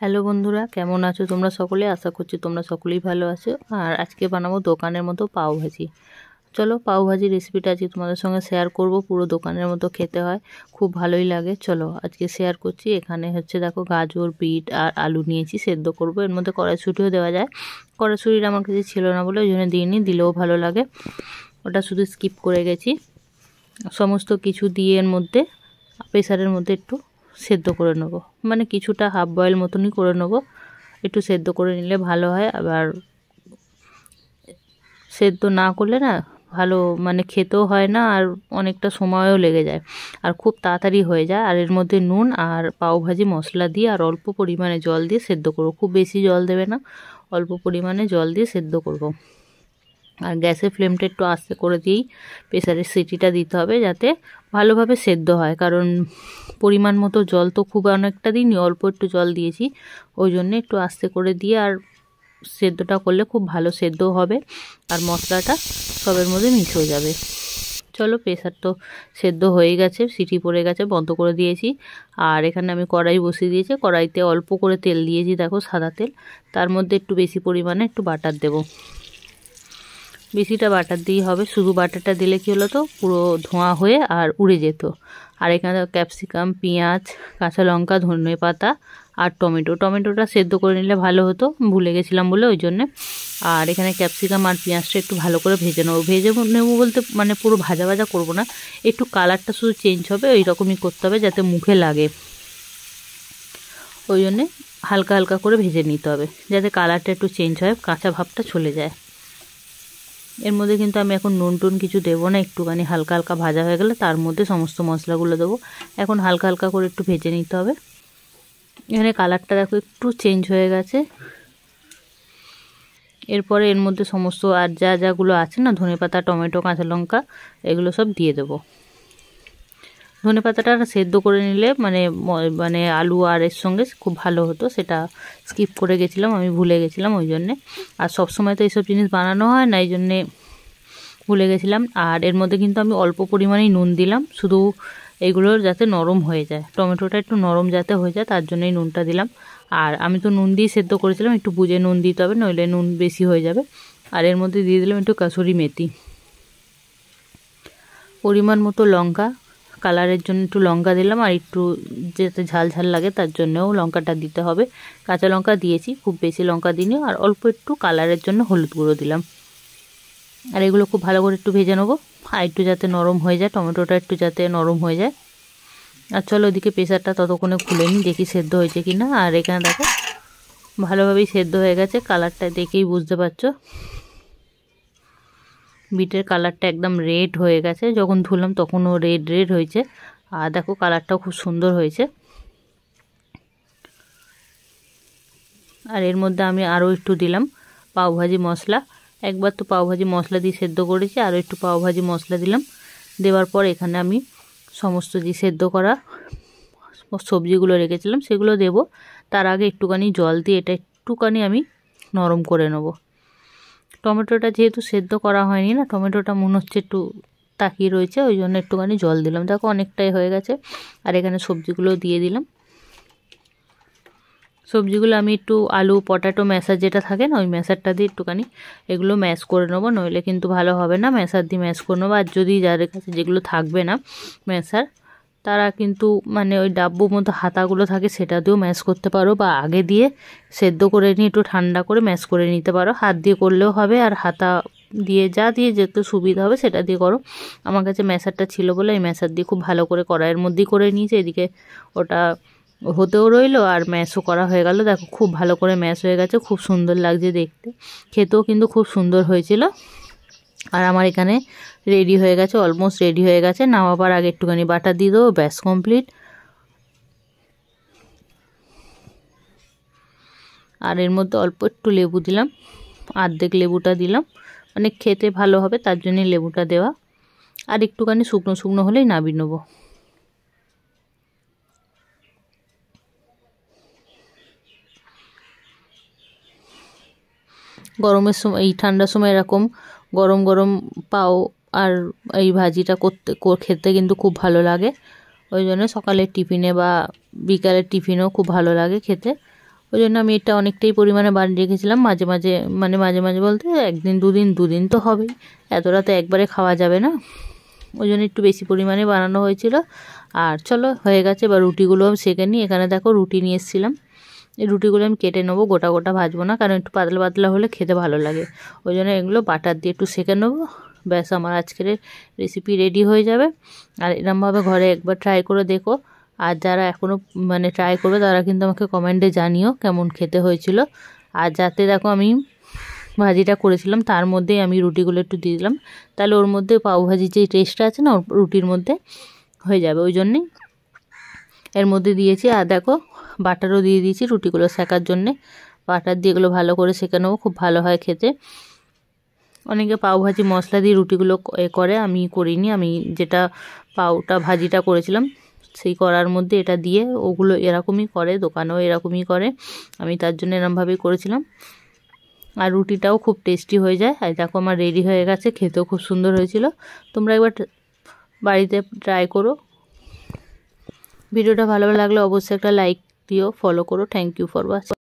Hello বন্ধুরা, কেমন আছো তোমরা সকলে? আশা করছি তোমরা সকলেই ভালো আছো। আর আজকে বানাবো দোকানের মতো পাও ভাজি। চলো, পাও ভাজি রেসিপিটা আজকে তোমাদের সঙ্গে শেয়ার করব। পুরো দোকানের মতো খেতে হয়, খুব ভালোই লাগে। চলো আজকে শেয়ার করছি। এখানে হচ্ছে দেখো, গাজর, বিট আর আলু নিয়েছি, সেদ্ধ করব। এর মধ্যে কড়াইশুঁটিও দেওয়া যায়। কড়াইশুঁটিটা আমার কাছে ছিল না বলে ওই জন্য দিইনি, দিলেও ভালো লাগে। ওটা শুধু স্কিপ করে গেছি। সমস্ত কিছু দিয়ে এর মধ্যে প্রেসারের মধ্যে একটু সেদ্ধ করে নেব, মানে কিছুটা হাফ বয়েল মতনই করে নেব। একটু সেদ্ধ করে নিলে ভালো হয়। আবার সেদ্ধ না করলে না ভালো মানে খেতেও হয় না, আর অনেকটা সময়ও লেগে যায়, আর খুব তাড়াতাড়ি হয়ে যায়। আর এর মধ্যে নুন আর পাওভাজি মশলা দিয়ে আর অল্প পরিমাণে জল দিয়ে সেদ্ধ করবো। খুব বেশি জল দেবে না, অল্প পরিমাণে জল দিয়ে সেদ্ধ করব। আর গ্যাসের ফ্লেমটা একটু আস্তে করে দিয়েই প্রেসারের সিটিটা দিতে হবে, যাতে ভালোভাবে সেদ্ধ হয়। কারণ পরিমাণ মতো জল তো খুব অনেকটা দিইনি, অল্প একটু জল দিয়েছি। ওই জন্য একটু আস্তে করে দিয়ে আর সেদ্ধটা করলে খুব ভালো সেদ্ধ হবে, আর মশলাটা সবের মধ্যে মিক্স হয়ে যাবে। চলো, প্রেসার তো সেদ্ধ হয়ে গেছে, সিটি পড়ে গেছে, বন্ধ করে দিয়েছি। আর এখানে আমি কড়াই বসিয়ে দিয়েছি। কড়াইতে অল্প করে তেল দিয়েছি, দেখো সাদা তেল। তার মধ্যে একটু বেশি পরিমাণে একটু বাটার দেবো। বেশিটা বাটার দিয়েই হবে, শুধু বাটারটা দিলে কী হলো তো পুরো ধোঁয়া হয়ে আর উড়ে যেত। আর এখানে ক্যাপসিকাম, পেঁয়াজ, কাঁচা লঙ্কা, ধনে পাতা আর টমেটোটা সেদ্ধ করে নিলে ভালো হতো, ভুলে গেছিলাম বলে ওই জন্যে। আর এখানে ক্যাপসিকাম আর পেঁয়াজটা একটু ভালো করে ভেজে নেবো। ভেজে নেবো বলতে মানে পুরো ভাজা ভাজা করবো না, একটু কালারটা শুধু চেঞ্জ হবে, ওই রকমই করতে হবে যাতে মুখে লাগে। ওই জন্যে হালকা হালকা করে ভেজে নিতে হবে, যাতে কালারটা একটু চেঞ্জ হয়, কাঁচা ভাবটা চলে যায়। এর মধ্যে কিন্তু আমি এখন নুন টুন কিছু দেবো না, একটুখানি হালকা হালকা ভাজা হয়ে গেলে তার মধ্যে সমস্ত মশলাগুলো দেবো। এখন হালকা হালকা করে একটু ভেজে নিতে হবে। এখানে কালারটা দেখো একটু চেঞ্জ হয়ে গেছে। এরপরে এর মধ্যে সমস্ত আর যাগুলো আছে না, ধনেপাতা, টমেটো, কাঁচা লঙ্কা, এগুলো সব দিয়ে দেবো। ধনেপাতাটা সেদ্ধ করে নিলে মানে মানে আলু আর এর সঙ্গে খুব ভালো হতো, সেটা স্কিপ করে গেছিলাম, আমি ভুলে গেছিলাম ওই জন্যে। আর সবসময় তো এইসব জিনিস বানানো হয় না, এই জন্যে ভুলে গেছিলাম। আর এর মধ্যে কিন্তু আমি অল্প পরিমাণেই নুন দিলাম, শুধু এগুলো যাতে নরম হয়ে যায়, টমেটোটা একটু নরম যাতে হয়ে যায় তার জন্যই নুনটা দিলাম। আর আমি তো নুন দিয়ে সেদ্ধ করেছিলাম, একটু বুঝে নুন দিতে হবে, নইলে নুন বেশি হয়ে যাবে। আর এর মধ্যে দিয়ে দিলাম একটু কাসুরি মেথি, পরিমাণ মতো লঙ্কা, কালারের জন্য একটু লঙ্কা দিলাম, আর একটু যাতে ঝাল ঝাল লাগে তার জন্যও লঙ্কাটা দিতে হবে। কাঁচা লঙ্কা দিয়েছি, খুব বেশি লঙ্কা দিইনি। আর অল্প একটু কালারের জন্য হলুদ গুঁড়ো দিলাম। আর এগুলো খুব ভালো করে একটু ভেজে নেবো, আর একটু যাতে নরম হয়ে যায়, টমেটোটা একটু যাতে নরম হয়ে যায়। আর চলো ওদিকে প্রেসারটা ততক্ষণে খুলে নিই, দেখি সেদ্ধ হয়েছে কি না। আর এখানে দেখো ভালোভাবেই সেদ্ধ হয়ে গেছে, কালারটা দেখেই বুঝতে পারছো। বিটের কালারটা একদম রেড হয়ে গেছে, যখন ধুলাম তখনও রেড রেড হয়েছে। আর দেখো কালারটাও খুব সুন্দর হয়েছে। আর এর মধ্যে আমি আরও একটু দিলাম পাওভাজি মশলা। একবার তো পাওভাজি মশলা দিয়ে সেদ্ধ করেছি, আরও একটু পাওভাজি মশলা দিলাম। দেওয়ার পর এখানে আমি সমস্ত যে সেদ্ধ করা সবজিগুলো রেখেছিলাম সেগুলো দেব। তার আগে একটুখানি জল দিয়ে এটা একটুখানি আমি নরম করে নেব। টমেটোটা যেহেতু সেদ্ধ করা হয়নি না, টমেটোটা মনে হচ্ছে একটু তাকিয়ে রয়েছে, ওই জন্য একটুখানি জল দিলাম। দেখো অনেকটাই হয়ে গেছে। আর এখানে সবজিগুলো দিয়ে দিলাম। সবজিগুলো আমি একটু আলু পটাটো ম্যাশার যেটা থাকে না, ওই ম্যাশারটা দিয়ে একটুখানি এগুলো ম্যাশ করে নেবো, নইলে কিন্তু ভালো হবে না। ম্যাশার দিয়ে ম্যাশ করে নেবো। আর যদি যাদের কাছে যেগুলো থাকবে না ম্যাশার, তারা কিন্তু মানে ওই ডাব্বুর মতো হাতাগুলো থাকে সেটা দিয়েও ম্যাশ করতে পারো, বা আগে দিয়ে সেদ্ধ করে নিয়ে একটু ঠান্ডা করে ম্যাশ করে নিতে পারো। হাত দিয়ে করলেও হবে, আর হাতা দিয়ে যা দিয়ে যেতে সুবিধা হবে সেটা দিয়ে করো। আমার কাছে ম্যাশারটা ছিল বলে এই ম্যাশার দিয়ে খুব ভালো করে কড়াইয়ের মধ্যেই করে নিয়েছি। এদিকে ওটা হতেও রইলো আর ম্যাশও করা হয়ে গেল। দেখো খুব ভালো করে ম্যাশ হয়ে গেছে, খুব সুন্দর লাগছে দেখতে, খেতেও কিন্তু খুব সুন্দর হয়েছিল। আর আমার এখানে রেডি হয়ে গেছে, অলমোস্ট রেডি হয়ে গেছে। নামাবার আগে একটুখানি বাটার দিয়ে দেবো, ব্যাস কমপ্লিট। আর এর মধ্যে অল্প একটু লেবু দিলাম, অর্ধেক লেবুটা দিলাম, মানে খেতে ভালো হবে তার জন্যই লেবুটা দেওয়া। আর একটুখানি শুকনো শুকনো হলেই নামিয়ে নেবো। গরমের সময়, এই ঠান্ডার সময় এরকম গরম গরম পাও আর এই ভাজিটা খেতে কিন্তু খুব ভালো লাগে। ওই জন্য সকালের টিফিনে বা বিকালের টিফিনেও খুব ভালো লাগে খেতে। ওই জন্য আমি এটা অনেকটাই পরিমাণে বানিয়ে রেখেছিলাম। মাঝে মাঝে মাঝে মাঝে বলতে একদিন দুদিন তো হবেই, এতটা তো একবারে খাওয়া যাবে না, ওই জন্য একটু বেশি পরিমাণে বানানো হয়েছিল। আর চলো হয়ে গেছে, এবার রুটিগুলো সেঁকে নিই। এখানে দেখো রুটি নিয়ে এসেছিলাম, এই রুটিগুলো আমি কেটে নেবো, গোটা গোটা ভাজবো না, কারণ একটু পাতলা পাতলা হলে খেতে ভালো লাগে। ওই জন্য এগুলো বাটার দিয়ে একটু সেঁকে নেবো, ব্যাস আমার আজকের রেসিপি রেডি হয়ে যাবে। আর এরমভাবে ঘরে একবার ট্রাই করে দেখো। আর যারা এখনও ট্রাই করবে তারা কিন্তু আমাকে কমেন্টে জানিও কেমন খেতে হয়েছিল। আর যাতে দেখো আমি ভাজিটা করেছিলাম তার মধ্যেই আমি রুটিগুলো একটু দিয়ে দিলাম, তাহলে ওর মধ্যে পাউভাজির যে টেস্টটা আছে না রুটির মধ্যে হয়ে যাবে, ওই জন্যেই এর মধ্যে দিয়েছি। আর দেখো বাটারও দিয়ে দিয়েছি রুটিগুলো সেকার জন্যে, বাটার দিয়ে এগুলো ভালো করে সেঁকে নেবো, খুব ভালো হয় খেতে। অনেকে পাউভাজি মশলা দিয়ে রুটিগুলো করে, আমি করিনি। আমি যেটা ভাজিটা করেছিলাম সেই করার মধ্যে এটা দিয়ে, ওগুলো এরকমই করে, দোকানেও এরকমই করে, আমি তার জন্য এরকমভাবেই করেছিলাম। আর রুটিটাও খুব টেস্টি হয়ে যায়। আর দেখো আমার রেডি হয়ে গেছে, খেতেও খুব সুন্দর হয়েছিল। তোমরা একবার বাড়িতে ট্রাই করো। ভিডিওটা ভালো লাগলে অবশ্যই একটা লাইক দিও, ফলো করো। Thank you for watching.